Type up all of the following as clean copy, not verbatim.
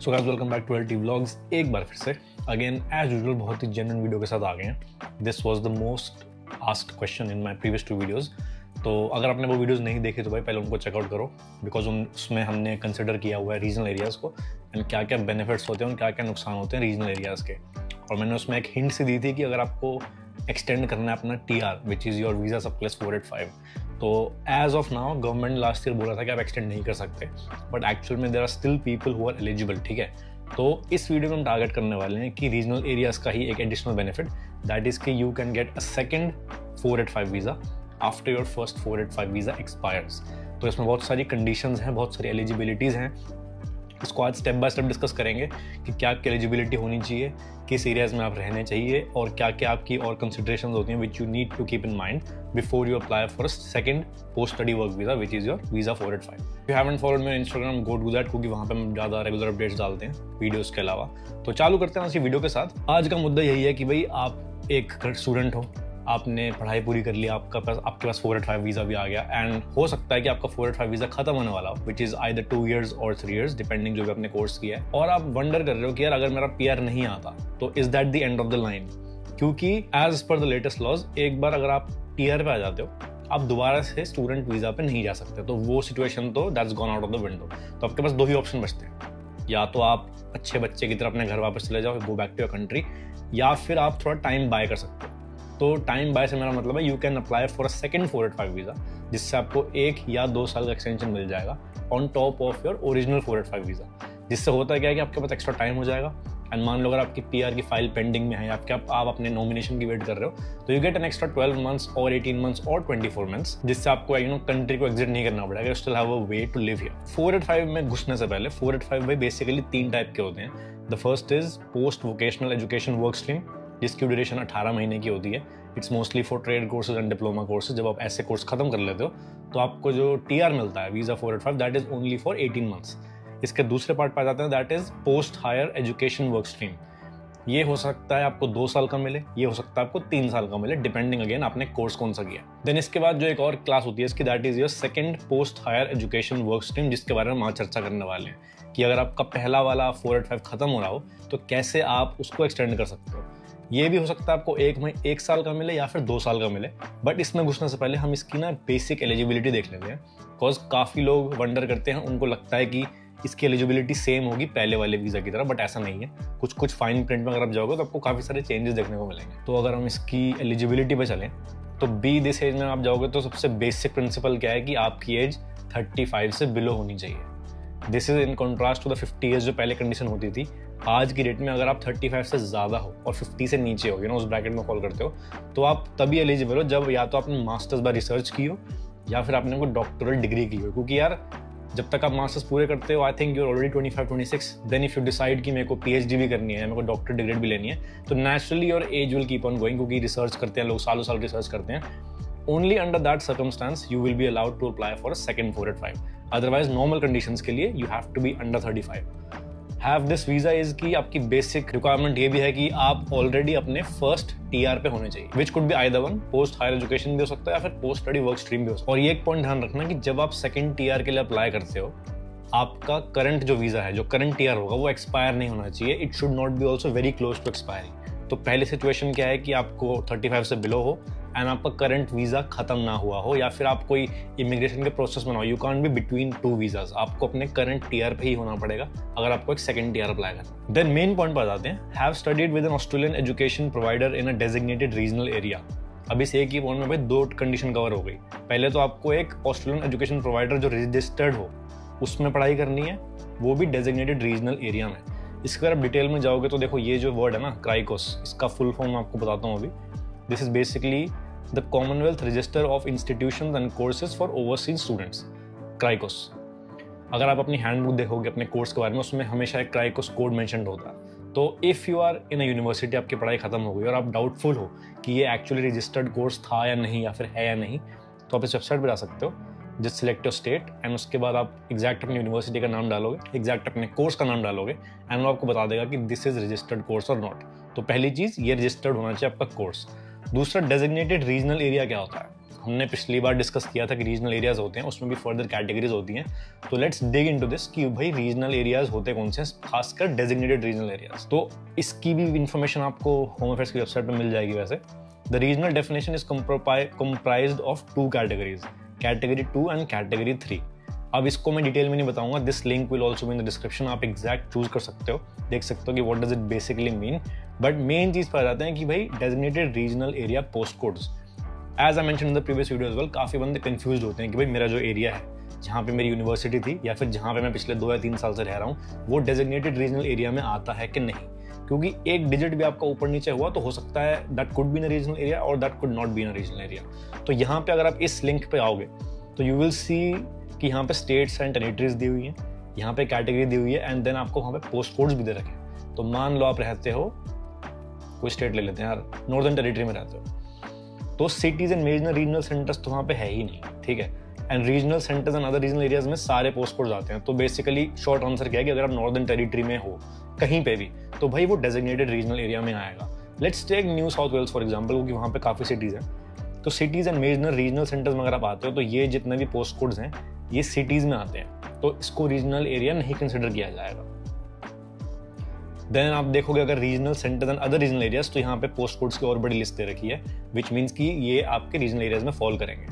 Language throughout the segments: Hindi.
So guys welcome back to LT vlogs. एक बार फिर से अगेन एज यूजुअल बहुत ही जेन्युइन वीडियो के साथ आ गए हैं। This was the most asked question in my previous 2 videos. तो अगर आपने वो वीडियोस नहीं देखे तो भाई पहले उनको चेकआउट करो, बिकॉज उसमें हमने कंसिडर किया हुआ है रीजनल एरियाज़ को एंड क्या क्या बेनिफिट्स होते हैं और क्या क्या नुकसान होते हैं रीजनल एरियाज़ के। और मैंने उसमें एक हिंट सी दी थी कि अगर आपको एक्सटेंड करना है अपना TR which is your visa subclass 485, तो as of now government last year बोला था कि आप एक्सटेंड नहीं कर सकते, बट एक्चुअल में there are still people who are eligible. ठीक है, तो इस वीडियो में हम टारगेट करने वाले हैं कि रीजनल एरियाज़ का ही एक एडिशनल बेनिफिट, दैट इज़ कि you can get a second 485 visa after your first 485 visa expires. तो इसमें बहुत सारी कंडीशंस हैं, बहुत सारी एलिजिबिलिटीज़ हैं। इसको आज स्टेप बाय स्टेप डिस्कस करेंगे कि क्या क्या एलिजिबिलिटी होनी चाहिए, किस एरियाज़ में आप रहने चाहिए और क्या क्या आपकी और कंसिडरेशंस होती हैं which you need to keep in mind before you apply for a second post study work visa which is your visa 485। If you haven't followed me on Instagram, go to that, क्योंकि वहाँ पे हम ज़्यादा रेगुलर अपडेट्स डालते हैं वीडियोज़ के अलावा। तो चालू करते हैं इसी वीडियो के साथ। आज का मुद्दा यही है कि भाई आप एक स्टूडेंट हो, आपने पढ़ाई पूरी कर ली, आपके पास 485 वीज़ा भी आ गया एंड हो सकता है कि आपका 485 वीज़ा खत्म होने वाला हो, विच इज़ आइदर 2 years और 3 years डिपेंडिंग जो भी आपने कोर्स किया है। और आप वंडर कर रहे हो कि यार अगर मेरा PR नहीं आता तो is that the end of the line, क्योंकि as per the latest laws एक बार अगर आप TR पे आ जाते हो आप दोबारा से स्टूडेंट वीज़ा पे नहीं जा सकते। तो वो सिचुएशन तो that's gone out of the window. तो आपके पास 2 ही ऑप्शन बचते हैं, या तो आप अच्छे बच्चे की तरह अपने घर वापस चले जाओ, go back to your country, या फिर आप थोड़ा टाइम बाय कर सकते हो। तो टाइम बाय से मेरा मतलब है you can apply for a second 485 visa, जिससे आपको 1 या 2 साल का एक्सटेंशन मिल जाएगा on top of your original 485 visa. जिससे होता है क्या है कि आपके पास एक्स्ट्रा टाइम हो जाएगा एंड मान लो अगर आपकी PR की फाइल पेंडिंग में है या आप अपने नॉमिनेशन की वेट कर रहे हो, तो you get an extra 12 months और 18 months और 24 months, जिससे आपको कंट्री को एग्जिट नहीं करना पड़ेगा। You still have a way to live here. 485 में घुसने से पहले 485 में बेसिकली 3 टाइप के होते हैं। The first is post vocational education work stream, जिसकी ड्यूरेशन 18 महीने की होती है। It's mostly for trade courses and diploma courses. जब आप ऐसे कोर्स खत्म कर लेते हो तो आपको जो TR मिलता है visa 485, that is only for 18 months। इसके दूसरे पार्ट पे आ जाते हैं, that is post higher education work stream. ये हो सकता है आपको 2 साल का मिले, ये हो सकता है आपको 3 साल का मिले, डिपेंडिंग अगेन आपने कोर्स कौन सा किया। देन इसके बाद जो एक और क्लास होती है इसकी, that is your second post higher education work stream, जिसके बारे में हम आज चर्चा करने वाले हैं कि अगर आपका पहला वाला 485 खत्म हो रहा हो तो कैसे आप उसको एक्सटेंड कर सकते हो। ये भी हो सकता है आपको 1 साल का मिले या फिर 2 साल का मिले, बट इसमें घुसने से पहले हम इसकी बेसिक एलिजिबिलिटी देख लेते हैं। बिकॉज काफ़ी लोग वंडर करते हैं, उनको लगता है कि इसकी एलिजिबिलिटी सेम होगी पहले वाले वीज़ा की तरह, बट ऐसा नहीं है। कुछ फाइन प्रिंट में अगर आप जाओगे तो आपको काफ़ी सारे चेंजेस देखने को मिलेंगे। तो अगर हम इसकी एलिजिबिलिटी पे चलें तो बी दिस एज में आप जाओगे तो सबसे बेसिक प्रिंसिपल क्या है कि आपकी एज 35 से बिलो होनी चाहिए। This is in contrast to the 50 years जो पहले कंडीशन होती थी। आज की डेट में अगर आप 35 से ज़्यादा हो और 50 से नीचे हो, उस ब्रैकेट में फॉल करते हो, तो आप तभी एलिजिबल हो जब या तो आपने मास्टर्स बाय रिसर्च की हो या फिर आपने कोई डॉक्टरल डिग्री की हो। क्योंकि यार जब तक आप मास्टर्स पूरे करते हो, I think you are already 25-26, then if you decide कि मेरे को PhD भी करनी है या मेरे को डॉक्टर डिग्री भी लेनी है, तो naturally your age will keep on going, क्योंकि रिसर्च करते हैं लोग, सालों साल रिसर्च करते हैं। Only under that circumstance you will be allowed to apply for a second 485। Otherwise normal conditions के लिए you have to be under 35। Have this visa is की आपकी बेसिक रिक्वायरमेंट ये भी है कि आप ऑलरेडी अपने फर्स्ट TR पे होने चाहिए, which could be either one, post higher education भी हो सकता है या फिर पोस्ट स्टडी वर्क स्ट्रीम भी हो सकता है। और ये एक पॉइंट ध्यान रखना कि जब आप सेकंड TR के लिए अप्लाई करते हो, आपका करंट जो वीजा है, जो करंट TR होगा, वो एक्सपायर नहीं होना चाहिए। It should not be also very close to expiring. तो पहली सिचुएशन क्या है कि आपको 35 से बिलो हो एंड आपका करंट वीज़ा खत्म ना हुआ हो, या फिर आप कोई इमिग्रेशन के प्रोसेस में ना हो। You can't be between 2 visas. आपको अपने करंट TR पे ही होना पड़ेगा अगर आपको एक सेकंड TR अप्लाई करना। देन मेन पॉइंट पर आते हैं, have studied with an Australian education provider in a designated regional area. अब इस एक ही पॉइंट में भाई 2 कंडीशन कवर हो गई। पहले तो आपको एक ऑस्ट्रेलियन एजुकेशन प्रोवाइडर जो रजिस्टर्ड हो उसमें पढ़ाई करनी है, वो भी डेजिग्नेटेड रीजनल एरिया में। इसके अगर आप डिटेल में जाओगे तो देखो ये जो वर्ड है ना, क्राइकोस, इसका फुल फॉर्म मैं आपको बताता हूँ अभी। This is basically the Commonwealth register of institutions and courses for overseas students, CRICOS. अगर आप अपनी हैंडबुक देखोगे अपने कोर्स के बारे में, उसमें हमेशा एक क्राइकोस कोड मेंशन होता है। तो if you are in a university, आपकी पढ़ाई खत्म हो गई और आप डाउटफुल हो कि ये एक्चुअली रजिस्टर्ड कोर्स था या नहीं, या फिर है या नहीं, तो आप इस वेबसाइट पर जा सकते हो। Just select your state and उसके बाद आप एग्जैक्ट अपनी यूनिवर्सिटी का नाम डालोगे, एग्जैक्ट अपने कोर्स का नाम डालोगे एंड वो आपको बता देगा कि दिस इज रजिस्टर्ड कोर्स और नॉट। तो पहली चीज़ ये रजिस्टर्ड होना चाहिए आपका कोर्स। दूसरा, डेजिग्नेटेड रीजनल एरिया क्या होता है? हमने पिछली बार डिस्कस किया था कि रीजनल एरियाज होते हैं, उसमें भी फर्दर कैटेगरीज होती हैं। तो लेट्स डिग इनटू दिस कि भाई रीजनल एरियाज होते कौन से, खासकर डेजिग्नेटेड रीजनल एरियाज। तो इसकी भी इंफॉर्मेशन आपको होम अफेयर्स की वेबसाइट पर मिल जाएगी। वैसे the regional definition is comprised of 2 categories, category 2 and category 3। अब इसको मैं डिटेल में नहीं बताऊंगा, this link will also be in the description. आप एग्जैक्ट चूज कर सकते हो, देख सकते हो कि what does it basically mean. But main चीज पर आ जाते हैं कि भाई designated regional area post codes, as I mention in the previous video as well, काफी बंदे कंफ्यूज होते हैं कि भाई मेरा जो एरिया है, जहाँ पे मेरी यूनिवर्सिटी थी या फिर जहाँ पे मैं पिछले 2 या 3 साल से रह रहा हूँ, वो डेजिग्नेटेड रीजनल एरिया में आता है कि नहीं। क्योंकि एक डिजिट भी आपका ऊपर नीचे हुआ तो हो सकता है that could be in a regional area और that could not be in a regional area. तो यहाँ पे अगर आप इस लिंक पे आओगे तो यू विल सी कि यहाँ पे स्टेट्स एंड टेरिटरीज दी हुई हैं, यहाँ पे कैटेगरी दी हुई है, एंड देन आपको वहाँ पे पोस्ट कोड्स भी दे रखे हैं। तो मान लो आप रहते हो, कोई स्टेट ले लेते हैं यार, नॉर्दर्न टेरिटरी में रहते हो, तो cities and major regional centres तो वहाँ पे है ही नहीं, ठीक है। And regional centres and other regional areas में सारे पोस्ट कोड्स आते हैं। तो बेसिकली शॉर्ट आंसर क्या है कि अगर आप नॉर्दर्न टेरिटरी में हो कहीं पे भी, तो भाई वो डेजिग्नेटेड रीजनल एरिया में आएगा। Let's take New South Wales for example, क्योंकि वहाँ पे काफ़ी सिटीज़ हैं। तो cities and major regional centres में अगर आप आते हो तो ये जितने भी पोस्ट कोड्स हैं ये सिटीज़ में आते हैं, तो इसको रीजनल एरिया नहीं कंसिडर किया जाएगा। देन आप देखोगे अगर regional centres and other regional areas, तो यहाँ पे पोस्ट कोड्स की और बड़ी लिस्ट दे रखी है, विच मीन्स कि ये आपके रीजनल एरियाज में फॉल करेंगे।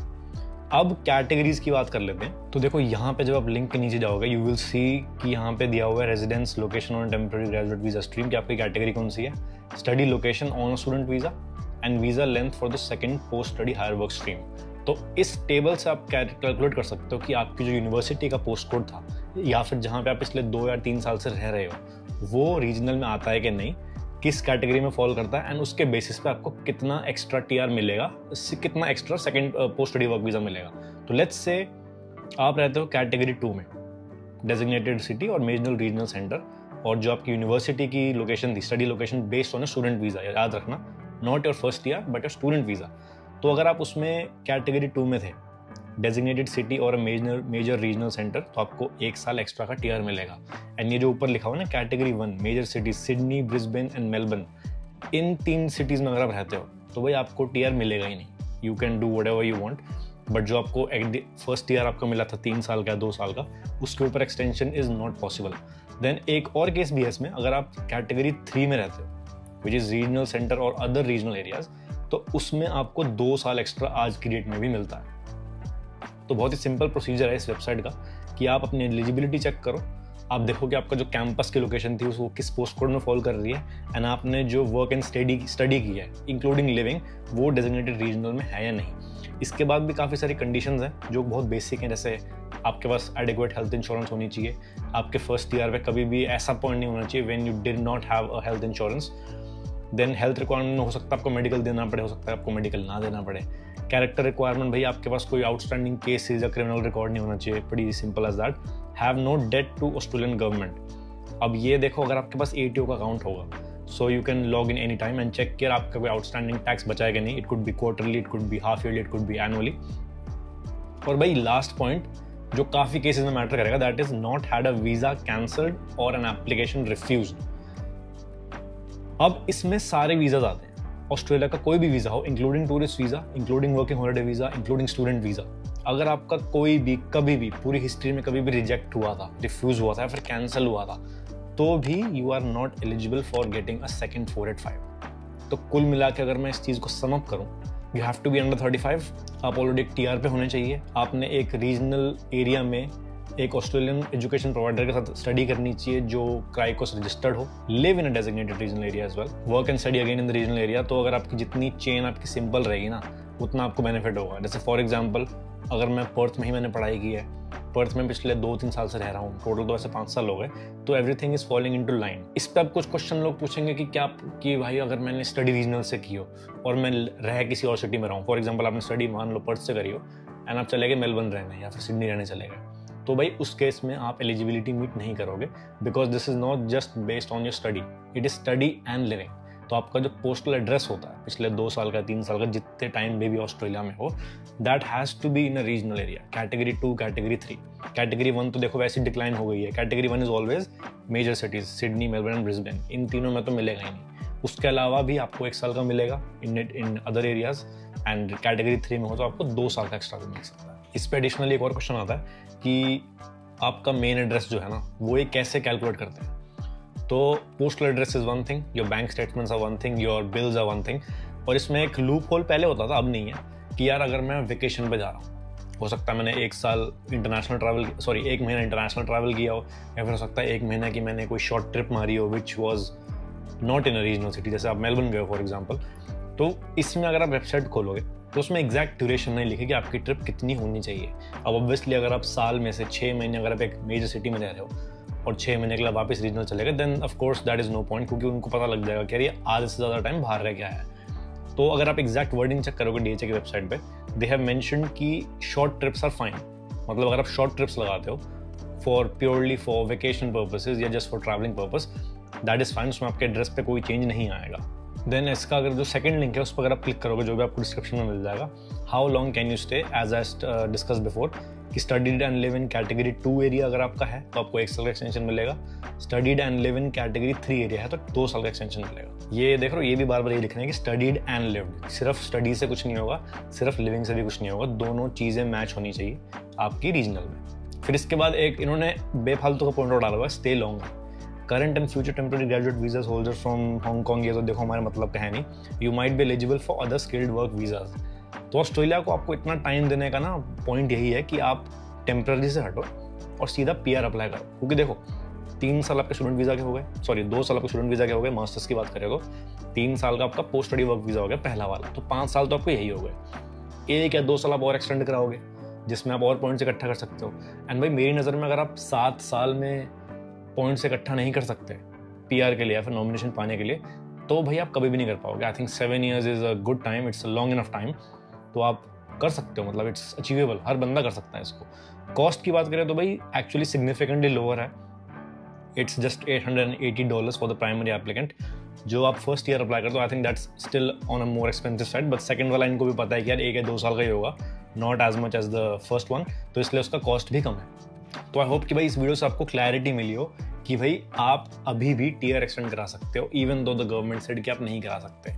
अब कैटेगरीज की बात कर लेते हैं। तो देखो यहाँ पे जब आप लिंक के नीचे जाओगे यू विल सी कि यहाँ पे दिया हुआ है residence location on temporary graduate visa stream, कि आपकी कैटेगरी कौन सी है, study location on student visa and visa length for the second post study higher work stream. तो इस टेबल से आप कैलकुलेट कर सकते हो कि आपकी जो यूनिवर्सिटी का पोस्ट कोड था या फिर जहाँ पे आप पिछले 2 या 3 साल से रह रहे हो वो रीजनल में आता है कि नहीं, किस कैटेगरी में फॉल करता है, एंड उसके बेसिस पे आपको कितना एक्स्ट्रा टीआर मिलेगा, कितना extra second post study work visa मिलेगा। तो लेट्स से आप रहते हो कैटेगरी 2 में, डेजिग्नेटेड सिटी और मेजर रीजनल सेंटर, और जो आपकी यूनिवर्सिटी की लोकेशन थी, study location based on student visa, याद रखना, not your first year but your student visa. तो अगर आप उसमें कैटेगरी 2 में थे, डेजिग्नेटेड सिटी और मेजर रीजनल सेंटर, तो आपको 1 साल एक्स्ट्रा का टीआर मिलेगा। एंड ये जो ऊपर लिखा हुआ ना category 1 major cities Sydney, Brisbane and Melbourne, इन 3 सिटीज में अगर आप रहते हो तो भाई आपको टीआर मिलेगा ही नहीं। You can do whatever you want, but जो आपको फर्स्ट ईयर आपका मिला था 3 साल का 2 साल का, उसके ऊपर extension is not possible. Then एक और केस भी है इसमें, अगर आप कैटेगरी 3 में रहते हो विच इज रीजनल सेंटर और अदर रीजनल एरियाज, तो उसमें आपको 2 साल एक्स्ट्रा आज की डेट में भी मिलता है। तो बहुत ही सिंपल प्रोसीजर है इस वेबसाइट का कि आप अपनी एलिजिबिलिटी चेक करो, आप देखो कि आपका जो कैंपस की लोकेशन थी वो किस पोस्ट कोड में फॉल कर रही है, एंड आपने जो वर्क एंड स्टडी की है इंक्लूडिंग लिविंग वो डेजिग्नेटेड रीजनल में है या नहीं। इसके बाद भी काफ़ी सारी कंडीशंस हैं जो बहुत बेसिक हैं, जैसे आपके पास एडिक्वेट हेल्थ इंश्योरेंस होनी चाहिए, आपके फर्स्ट ईयर में कभी भी ऐसा पॉइंट नहीं होना चाहिए when you did not have a health insurance. Then health requirement हो सकता है आपको मेडिकल देना पड़े, हो सकता है आपको मेडिकल ना देना पड़े। कैरेक्टर रिक्वायरमेंट, भाई आपके पास कोई आउटस्टैंडिंग केसेस या क्रिमिनल रिकॉर्ड नहीं होना चाहिए, pretty simple as that. Have no debt to Australian government. अब ये देखो अगर आपके पास ATO का अकाउंट होगा, so you can log in any time and check कि आपका कोई आउटस्टैंडिंग टैक्स बचा है कि नहीं। It could be quarterly, it could be half yearly, it could be annually. और भाई लास्ट पॉइंट जो काफ़ी केसेस में मैटर करेगा, that is not had a visa cancelled और एन एप्लीकेशन रिफ्यूज्ड। अब इसमें सारे वीज़ाज आते हैं, ऑस्ट्रेलिया का कोई भी वीज़ा हो, including tourist visa, including working holiday visa, including student visa. अगर आपका कोई भी कभी भी पूरी हिस्ट्री में कभी भी रिजेक्ट हुआ था, रिफ्यूज़ हुआ था या फिर कैंसिल हुआ था, तो भी you are not eligible for getting a second 485। तो कुल मिला के अगर मैं इस चीज़ को सम अप करूँ, you have to be under 35, आप ऑलरेडी एक टीआर पे होने चाहिए, आपने एक रीजनल एरिया में एक ऑस्ट्रेलियन एजुकेशन प्रोवाइडर के साथ स्टडी करनी चाहिए जो क्राइकोस रजिस्टर्ड हो, live in a designated regional area as well, work and study again in the regional area. तो अगर आपकी जितनी चेन आपकी सिंपल रहेगी ना, उतना आपको बेनिफिट होगा। जैसे फॉर एग्जांपल अगर मैं पर्थ में ही मैंने पढ़ाई की है, पर्थ में पिछले 2-3 साल से रह रहा हूँ, टोटल तो ऐसे 5 साल हो गए, तो everything is following into line. इस पर अब कुछ क्वेश्चन लोग पूछेंगे कि क्या कि भाई अगर मैंने स्टडी रीजनल से की हो और मैं रह किसी और सिटी में रहा हूँ, फॉर एग्जाम्पल आपने स्टडी मान लो पर्थ से करी हो एंड आप चले गए मेलबर्न रहने या फिर सिडनी रहने चले गए, तो भाई उस केस में आप एलिजिबिलिटी मीट नहीं करोगे, because this is not just based on your study, it is study and living. तो आपका जो पोस्टल एड्रेस होता है पिछले 2 साल का 3 साल का जितने टाइम में भी ऑस्ट्रेलिया में हो, that has to be in a regional area, category 2, category 3। Category 1 तो देखो वैसे डिक्लाइन हो गई है, category 1 is always major cities, Sydney, Melbourne and Brisbane, इन तीनों में तो मिलेगा ही नहीं। उसके अलावा भी आपको 1 साल का मिलेगा in other areas, and category 3 में हो तो आपको 2 साल का एक्स्ट्रा भी मिल सकता है। इस पर एडिशनली एक और क्वेश्चन आता है कि आपका मेन एड्रेस जो है ना वो ये कैसे कैलकुलेट करते हैं। तो postal address is one thing, your bank statements are one thing, your bills are one thing. और इसमें एक लूप होल पहले होता था, अब नहीं है, कि यार अगर मैं वेकेशन पे जा रहा हूँ, हो सकता है मैंने 1 महीना इंटरनेशनल ट्रैवल किया हो, या फिर हो सकता है 1 महीना की मैंने कोई शॉर्ट ट्रिप मारी हो which was not in a regional city, जैसे आप मेलबर्न गए हो फॉर एग्जाम्पल। तो इसमें अगर आप वेबसाइट खोलोगे तो उसमें एग्जैक्ट ड्यूरेशन नहीं लिखेगी आपकी ट्रिप कितनी होनी चाहिए। अब ऑब्वियसली अगर आप साल में से 6 महीने अगर आप एक मेजर सिटी में रह रहे हो और 6 महीने के लिए वापस रीजनल चले गए, then of course that is no point, क्योंकि उनको पता लग जाएगा कि ये आधे से ज़्यादा टाइम बाहर रह गया है। तो अगर आप एग्जैक्ट वर्डिंग चेक करोगे DHA की वेबसाइट पे, दे हैव मेंशन्ड कि शॉर्ट ट्रिप्स आर फाइन। मतलब अगर आप शॉर्ट ट्रिप्स लगाते हो प्योरली फॉर वेकेशन पर्पसेज या just for travelling purpose, that is fine, उसमें आपके एड्रेस पे कोई चेंज नहीं आएगा। देन इसका अगर जो सेकंड लिंक है उस पर अगर आप क्लिक करोगे, जो भी आपको डिस्क्रिप्शन में मिल जाएगा, how long can you stay, as I discuss before, कि studied and live in category 2 area अगर आपका है तो आपको 1 साल का एक्सटेंशन मिलेगा, studied and live in category 3 area है तो 2 साल का एक्सटेंशन मिलेगा। ये देख लो, ये भी बार बार ये लिखना है कि स्टडीड एंड लिव्ड, सिर्फ स्टडी से कुछ नहीं होगा, सिर्फ लिविंग से भी कुछ नहीं होगा, दोनों चीज़ें मैच होनी चाहिए आपकी रीजनल में। फिर इसके बाद एक इन्होंने बेफालतू का पॉइंट डाला हुआ है, stay long. Current and future temporary graduate visas holders from Hong Kong, ये तो देखो हमारे मतलब का है नहीं, you might be eligible for other skilled work visas. तो ऑस्ट्रेलिया को आपको इतना टाइम देने का ना पॉइंट यही है कि आप टेम्पररी से हटो और सीधा PR अप्लाई करो, क्योंकि देखो 3 साल आपके स्टूडेंट वीजा के हो गए, 2 साल आपके स्टूडेंट वीजा के हो गए, मास्टर्स की बात करेगा 3 साल का आपका पोस्ट स्टडी वर्क वीजा हो गया पहला वाला, तो 5 साल तो आपको यही हो गए। 1 या 2 साल आप और एक्सटेंड कराओगे जिसमें आप और पॉइंट्स इकट्ठा कर सकते हो। एंड भाई मेरी नज़र में अगर आप 7 साल में पॉइंट्स इकट्ठा नहीं कर सकते PR के लिए या फिर नॉमिनेशन पाने के लिए, तो भाई आप कभी भी नहीं कर पाओगे। I think 7 years is a good time, it's a long enough time, तो आप कर सकते हो, मतलब इट्स अचीवेबल, हर बंदा कर सकता है इसको। कॉस्ट की बात करें तो भाई एक्चुअली सिग्निफिकेंटली लोअर है, it's just $880 for the primary applicant. जो आप फर्स्ट ईयर अप्लाई करते हो, I think that's still on a more expensive side, but second वाला इनको भी पता है कि यार 1 या 2 साल का ही होगा, not as much as the first one, तो इसलिए उसका कॉस्ट भी कम है। तो आई होप कि भाई इस वीडियो से आपको क्लैरिटी मिली हो कि भाई आप अभी भी टीयर एक्सटेंड करा सकते हो, even though the government said कि आप नहीं करा सकते।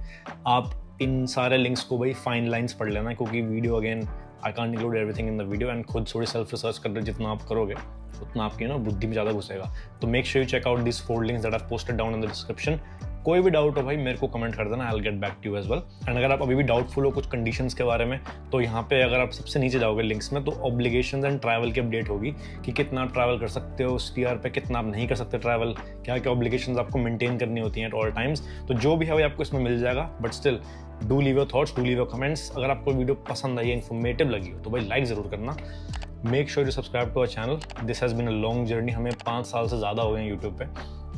आप इन सारे लिंक्स को भाई फाइन लाइंस पढ़ लेना, क्योंकि video again I can't include everything in the video, and खुद थोड़ी सेल्फ रिसर्च कर रहे, जितना आप करोगे उतना आपकी ना बुद्धि में ज़्यादा घुसेगा। तो make sure you check out this 4 links that I posted down in the description. कोई भी डाउट हो भाई मेरे को कमेंट कर देना, I will get back to you as well. And अगर आप अभी भी डाउटफुल हो कुछ कंडीशंस के बारे में, तो यहाँ पे अगर आप सबसे नीचे जाओगे लिंक्स में, तो ऑब्लिगेशंस एंड ट्रैवल की अपडेट होगी कि कितना आप ट्रैवल कर सकते हो उस टीआर पे, कितना आप नहीं कर सकते ट्रैवल, क्या क्या ऑब्लिगेशंस आपको मेंटेन करनी होती हैं एट ऑल टाइम्स। तो जो भी है वो आपको इसमें मिल जाएगा, but still do leave your thoughts, do leave your comments. अगर आपको वीडियो पसंद आई है, इन्फॉर्मेटिव लगी हो, तो भाई लाइक ज़रूर करना। Make sure you subscribe to our channel, this has been a long journey, हमें 5 साल से ज़्यादा हो गए हैं यूट्यूब पे,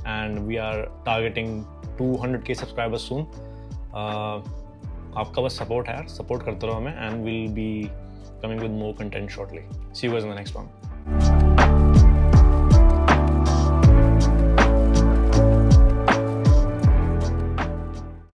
and we are targeting 200K subscribers soon. आपका बस सपोर्ट है यार, सपोर्ट करते रहो हमें, and will be coming with more content shortly. See you guys in the next one.